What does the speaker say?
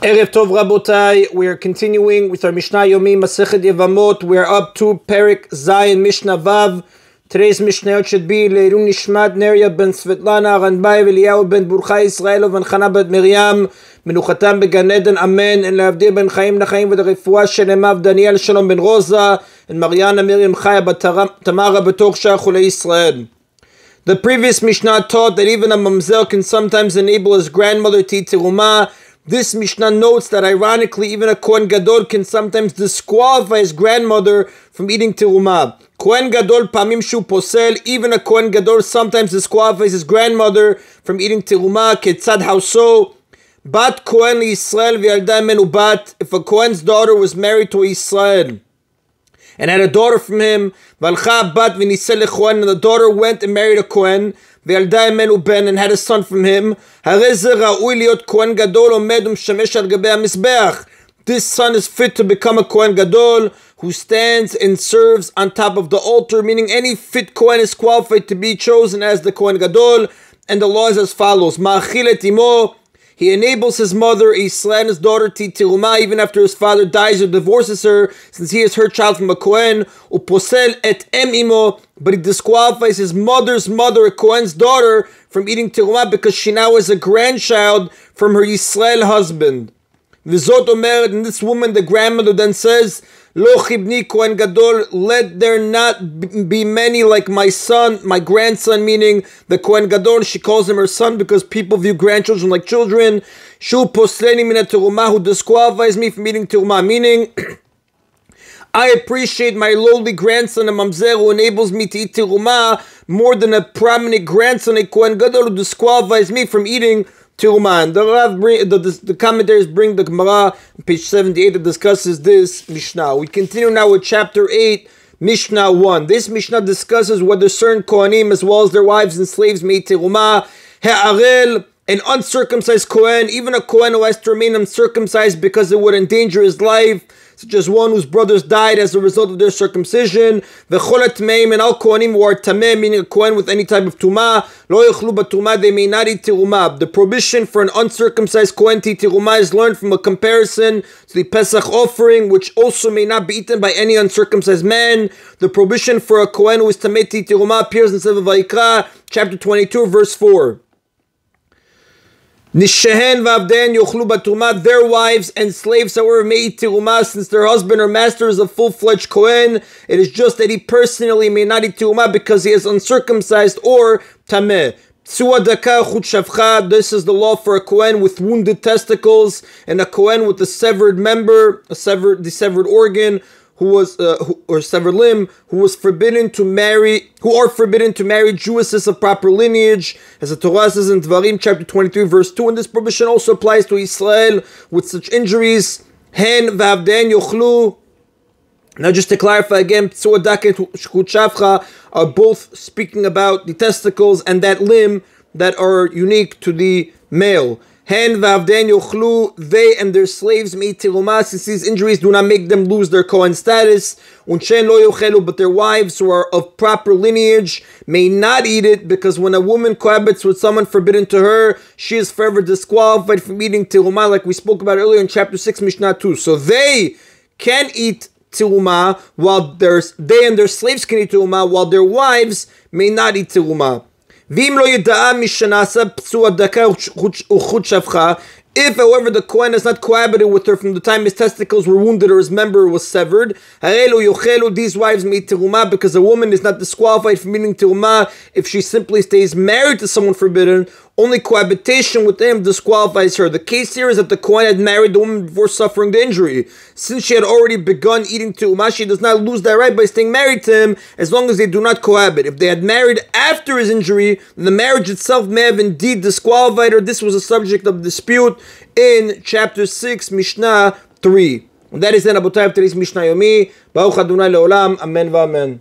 Erev Tov Rabotai, we are continuing with our Mishna Yomi, Masechet Yevamot. We are up to Perik Zayin Mishnah Vav. Today's Mishnah should be Leirun Nishmat Neria ben Svetlana, Ranbai Eliyahu ben Burcha Israel ben Chana bet Miriam, Menuchatam began Eden, Amen, and Lavdir ben Chaim Nachaim with the Refuah Shenemav Daniel Shalom ben Rosa, and Mariana Miriam Chaya bat Tamara betoksha Chulei Israel. The previous Mishnah taught that even a mamzer can sometimes enable his grandmother to eat terumah. This Mishnah notes that ironically, even a Kohen Gadol can sometimes disqualify his grandmother from eating terumah. Kohen Gadol pamim shu posel, even a Kohen Gadol sometimes disqualifies his grandmother from eating terumah. Ketzad, how so? Bat Kohen Yisrael v'yalda menu bat. If a Kohen's daughter was married to Israel and had a daughter from him, Valcha bat v'nisel leChohen, and the daughter went and married a Kohen, v'yalda menu ben, and had a son from him, hareze ra'ui liot Kohen Gadol omed u'mshamesh al gabei hamizbeach. This son is fit to become a Kohen Gadol who stands and serves on top of the altar, meaning any fit Kohen is qualified to be chosen as the Kohen Gadol. And the law is as follows: Ma'achilet imo, he enables his mother, Israel, and his daughter, to eat terumah even after his father dies or divorces her, since he is her child from a Kohen. Uposel et em imo, but he disqualifies his mother's mother, a Kohen's daughter, from eating terumah because she now is a grandchild from her Israel husband. V'zot omer, and this woman, the grandmother, then says, Lo chibni Kohen Gadol, let there not be many like my son, my grandson, meaning the Kohen Gadol. She calls him her son because people view grandchildren like children. Shu posleni min terumah, who disqualifies me from eating terumah, meaning I appreciate my lowly grandson, a mamzer, who enables me to eat terumah more than a prominent grandson, a Kohen Gadol, who disqualifies me from eating terumah. The commentaries bring the Gemara on page 78 that discusses this Mishnah. We continue now with chapter 8, Mishnah 1. This Mishnah discusses whether certain Kohanim as well as their wives and slaves may eat terumah. He'arel, an uncircumcised Kohen, even a Kohen who has to remain uncircumcised because it would endanger his life, such as one whose brothers died as a result of their circumcision. V'cholat meim, and all Kohanim who are tameh, meaning a Kohen with any type of tumah, lo yechlu b'tumah, they may not eat terumah. The prohibition for an uncircumcised Kohen to eat terumah is learned from a comparison to the Pesach offering, which also may not be eaten by any uncircumcised man. The prohibition for a Kohen who is tameh to eat terumah appears in Sefer Vayikra, chapter 22, verse 4. Nishehen v'avden yochlu b'tumah, their wives and slaves, however, may eat terumah, since their husband or master is a full-fledged Kohen. It is just that he personally may not eat terumah because he is uncircumcised or tameh. Tzuadaka chut shavcha, this is the law for a Kohen with wounded testicles and a Kohen with a severed member, the severed organ, or severed limb, who are forbidden to marry Jewesses of proper lineage, as the Torah says in Dvarim chapter 23 verse 2, and this prohibition also applies to Israel with such injuries. Hen v'avden yochlu. Now just to clarify again, Tzuadak and Chut Shavcha are both speaking about the testicles and that limb that are unique to the male. Hen v'avden yochlu, they and their slaves may eat terumah, since these injuries do not make them lose their Kohen status. Unshen lo yochelu, but their wives who are of proper lineage may not eat it, because when a woman cohabits with someone forbidden to her, she is forever disqualified from eating terumah, like we spoke about earlier in chapter 6, Mishnah 2. So they can eat terumah, while they and their slaves can eat terumah, while their wives may not eat terumah. If, however, the Kohen has not cohabited with her from the time his testicles were wounded or his member was severed, these wives may eat terumah, because a woman is not disqualified from eating terumah if she simply stays married to someone forbidden. Only cohabitation with him disqualifies her. The case here is that the Kohen had married the woman before suffering the injury. Since she had already begun eating terumah, she does not lose that right by staying married to him, as long as they do not cohabit. If they had married after his injury, then the marriage itself may have indeed disqualified her. This was a subject of dispute in chapter 6, Mishnah 3. And that is then Abu Taib today's Mishna Yomi. Baruch Adonai Leolam. Amen v'amen.